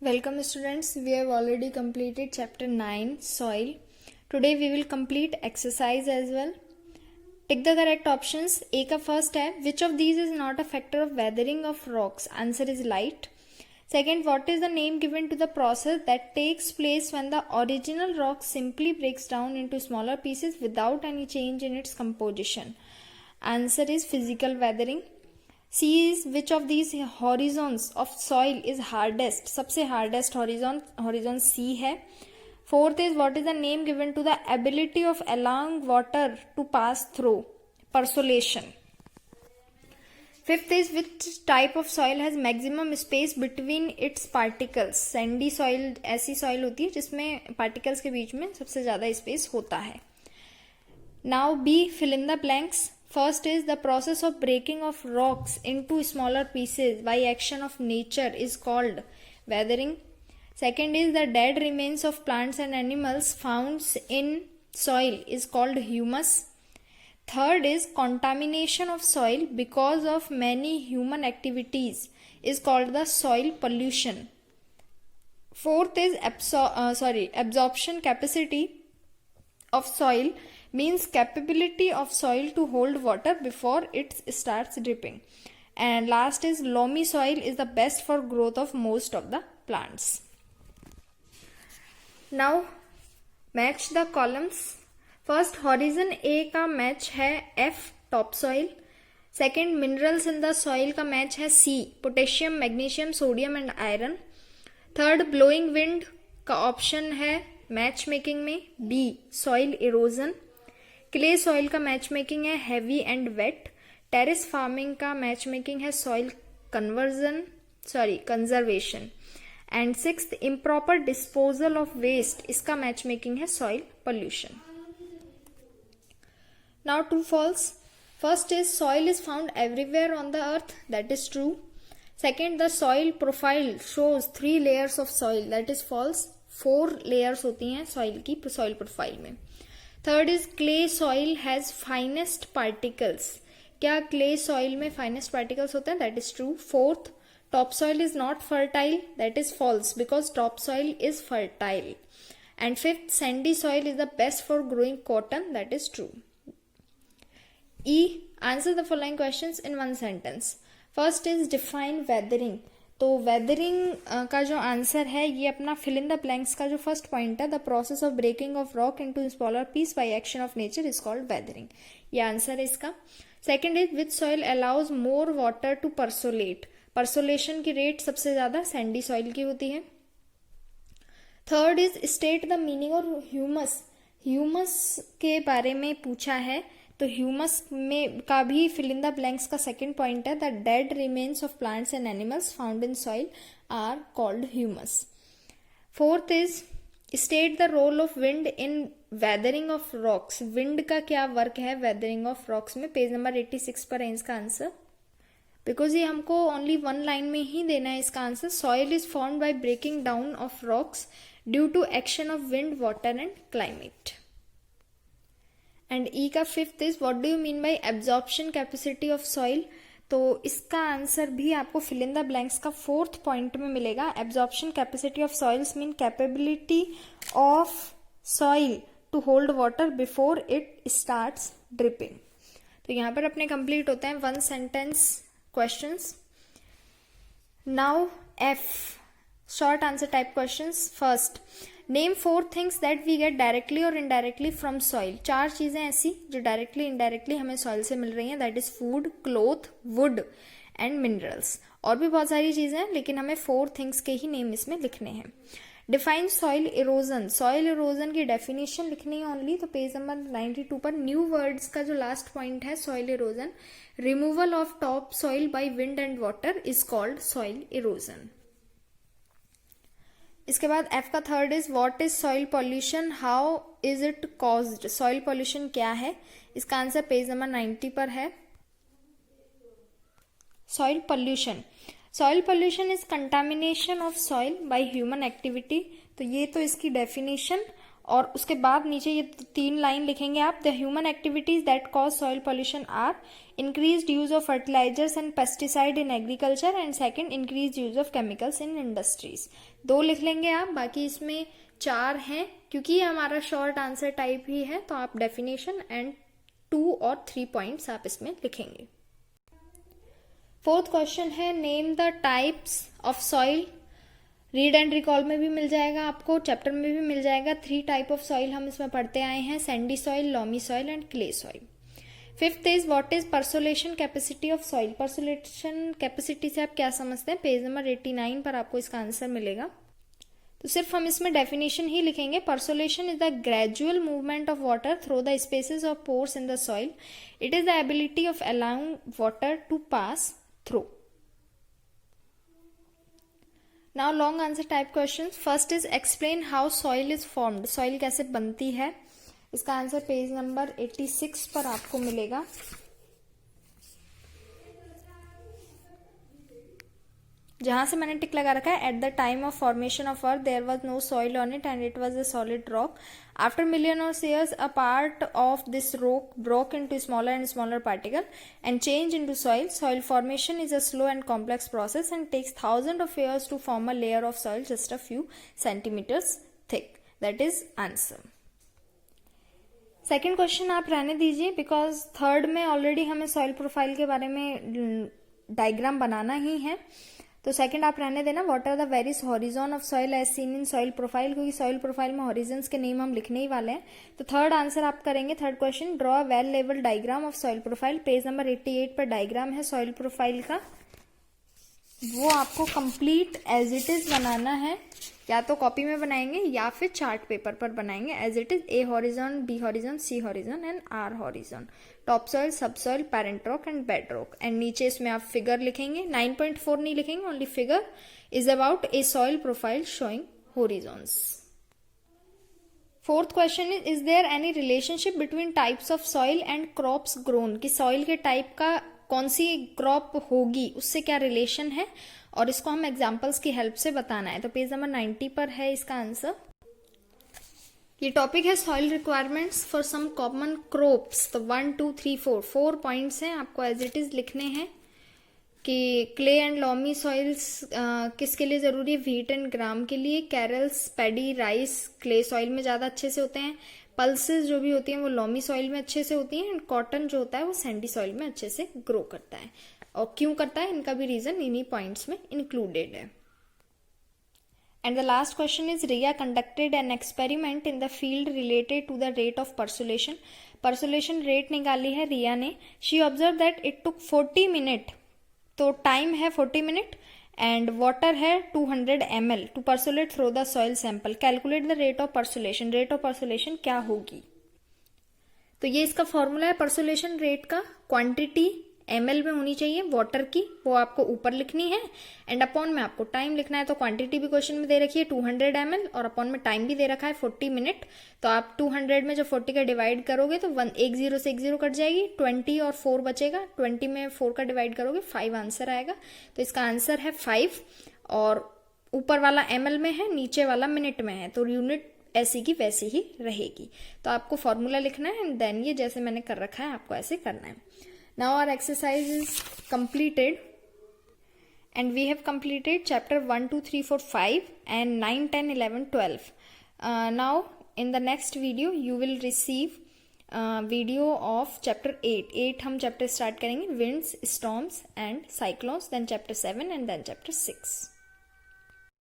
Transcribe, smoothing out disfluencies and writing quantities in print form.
Welcome students, we have already completed chapter 9 soil. Today we will complete exercise as well. Tick the correct options. A का first है which of these is not a factor of weathering of rocks? Answer is light. Second, what is the name given to the process that takes place when the original rock simply breaks down into smaller pieces without any change in its composition? Answer is physical weathering. C is which of these horizons of soil is hardest? सबसे hardest horizon C है. Fourth is what is the name given to the ability of allowing water to pass through? Percolation. Fifth is which type of soil has maximum space between its particles? Sandy soil ऐसी soil होती है जिसमें particles के बीच में सबसे ज़्यादा space होता है. Now B, fill in the blanks. First is the process of breaking of rocks into smaller pieces by action of nature is called weathering. Second is the dead remains of plants and animals found in soil is called humus. Third is contamination of soil because of many human activities is called the soil pollution. Fourth is absorption capacity of soil means capability of soil to hold water before it starts dripping. And last is loamy soil is the best for growth of most of the plants. Now match the columns. First horizon A का match है F topsoil. Second minerals in the soil का match है C potassium, magnesium, sodium and iron. Third blowing wind का option है match making में B soil erosion. Clay soil का match making है heavy and wet. Terrace farming का match making है soil conservation. And sixth improper disposal of waste, इसका match making है soil pollution. Now true false. First is soil is found everywhere on the earth, that is true. Second, the soil profile shows 3 layers of soil, that is false. 4 layers होती हैं soil की soil profile में. Third is clay soil has finest particles, क्या clay soil में finest particles होते हैं, that is true. Fourth, top soil is not fertile, that is false because top soil is fertile. And fifth, sandy soil is the best for growing cotton, that is true. E, answer the following questions in 1 sentence. First is define weathering. तो weathering का जो answer है ये अपना fill in the blanks का जो first point है, the process of breaking of rock into smaller piece by action of nature is called weathering, ये आंसर है इसका. Second is which soil allows more water to percolate, percolation की rate सबसे ज्यादा sandy soil की होती है. Third is state the meaning of humus, humus के बारे में पूछा है तो ह्यूमस में का भी फिल इन द ब्लैंक्स का सेकंड पॉइंट है, the dead remains of plants and animals found in soil are called humus. Fourth is state the role of wind in weathering of rocks, wind का क्या work है weathering of rocks में. Page number 86 पर है इसका answer, because ये हमको only 1 line में ही देना है इसका answer. Soil is formed by breaking down of rocks due to action of wind, water and climate. And E का fifth is what do you mean by absorption capacity of soil, तो इसका answer भी आपको fill in the blanks का 4th point में मिलेगा. Absorption capacity of soils mean capability of soil to hold water before it starts dripping. तो यहाँ पर अपने कंप्लीट होते हैं 1 sentence questions. Now F short answer type questions. First, name 4 things that we get directly or indirectly from soil. 4 चीजें ऐसी जो directly indirectly हमें सॉइल से मिल रही हैं, that is food, cloth, would and minerals. और भी बहुत सारी चीजें हैं लेकिन हमें 4 things के ही नेम इसमें लिखने हैं. Define soil erosion, soil erosion की डेफिनेशन लिखनी है ओनली, तो पेज नंबर 92 पर न्यू वर्ड्स का जो लास्ट पॉइंट है soil erosion, removal of top soil by wind and water is called soil erosion. इसके बाद एफ का third is what is soil pollution, how is it caused, soil pollution क्या है, इसका answer page number 90 पर है. Soil pollution, soil pollution is contamination of soil by human activity, तो ये तो इसकी डेफिनेशन. और उसके बाद नीचे ये 3 लाइन लिखेंगे आप, the human activities that cause soil pollution are increased use of fertilizers and pesticide in agriculture and second increase use of chemicals in industries. 2 लिख लेंगे आप, बाकी इसमें 4 हैं क्योंकि ये हमारा शॉर्ट आंसर टाइप ही है, तो आप डेफिनेशन एंड 2 और 3 पॉइंट्स आप इसमें लिखेंगे। 4th क्वेश्चन है name the types of soil. Read and recall में भी मिल जाएगा आपको, चैप्टर में भी मिल जाएगा। 3 टाइप ऑफ सॉइल हम इसमें पढ़ते आए हैं, sandy soil, loamy soil and clay soil. 5th is what is percolation capacity of soil. Percolation capacity से आप क्या समझते हैं, पेज नंबर 89 पर आपको इसका आंसर मिलेगा। तो सिर्फ हम इसमें डेफिनेशन ही लिखेंगे, percolation is the gradual movement of water through the spaces of pores in the soil. It is the ability of allowing water to pass through. Now long answer type questions. First is explain how soil is formed. Soil कैसे बनती है, इसका answer page number 86 पर आपको मिलेगा। जहां से मैंने टिक लगा रखा है, at the time of formation of earth there was no soil on it and it was a solid rock. After million of years a part of this rock broke into smaller and smaller particle and changed into soil. Soil formation is a slow and complex process and takes thousands of years to form a layer of soil just a few centimeters thick. That is answer. Second question आप रहने दीजिए because third में already हमें soil profile के बारे में diagram बनाना ही है, तो सेकंड आप रहने देना। What are the various horizon of soil as seen in soil profile, क्योंकि सॉइल प्रोफाइल में हॉरिजन्स के नेम हम लिखने ही वाले हैं। तो थर्ड आंसर आप करेंगे, third question, draw a well level diagram of soil profile. Page number 88 पर डायग्राम है सॉइल प्रोफाइल का, वो आपको कंप्लीट एज इट इज बनाना है, या तो कॉपी में बनाएंगे या फिर चार्ट पेपर पर बनाएंगे as it is. A horizon, B horizon, C horizon and R horizon, top soil, sub soil, parent rock and bed rock. And नीचे इसमें आप फिगर लिखेंगे, 9.4 नहीं लिखेंगे, only figure is about a soil profile showing horizons. Fourth question is there any relationship between types of soil and crops grown, कि soil के type का कौन सी क्रॉप होगी उससे क्या रिलेशन है, और इसको हम एग्जाम्पल्स की हेल्प से बताना है। तो पेज नंबर 90 पर है इसका आंसर। ये टॉपिक है soil requirements for some common crops. तो 1 2 3 4 पॉइंट्स हैं, आपको एज इट इज लिखने हैं कि क्ले एंड लॉमी सॉइल्स किसके लिए जरूरी है, व्हीट एंड ग्राम के लिए। Carols, paddy, rice clay soil में ज्यादा अच्छे से होते हैं। पल्सेस जो भी होती हैं वो लॉमी सॉइल में अच्छे से होती हैं, एंड कॉटन जो होता है वो सैंडी सॉइल में अच्छे से ग्रो करता है। और क्यों करता है, इनका भी रीजन इन्हीं पॉइंट्स में इंक्लूडेड है। And the last question is, Riya conducted an experiment in the field related to the rate of percolation. Percolation rate निकाली है रिया ने। She observe that it took 40 minute, तो टाइम है 40 मिनट, एंड वाटर है 200 ml to percolate through the soil sample. Calculate the rate of percolation. Rate of percolation क्या होगी, तो ये इसका फॉर्मूला है परसोलेशन रेट का। क्वांटिटी ml में होनी चाहिए वाटर की, वो आपको ऊपर लिखनी है, एंड अपॉन में आपको टाइम लिखना है। तो क्वांटिटी भी क्वेश्चन में दे रखी है 200 ml, और अपॉन में टाइम भी दे रखा है 40 मिनट। तो आप 200 में जब 40 का डिवाइड करोगे तो 1 0 से 1 0 कट जाएगी, 20 और 4 बचेगा, 20 में 4 का डिवाइड करोगे 5 आंसर आएगा। तो इसका आंसर है 5, और ऊपर वाला ml में है, नीचे वाला मिनट में है, तो यूनिट ऐसी की वैसी ही रहेगी। तो आपको फॉर्मूला लिखना है, एंड देन ये जैसे मैंने कर रखा है आपको ऐसे करना है। Now our exercise is completed, and we have completed chapter 1 2 3 4 5 and 9 10 11 12. Now in the next video you will receive video of chapter 8 हम chapter start करेंगे, winds, storms and cyclones, then chapter 7 and then chapter 6.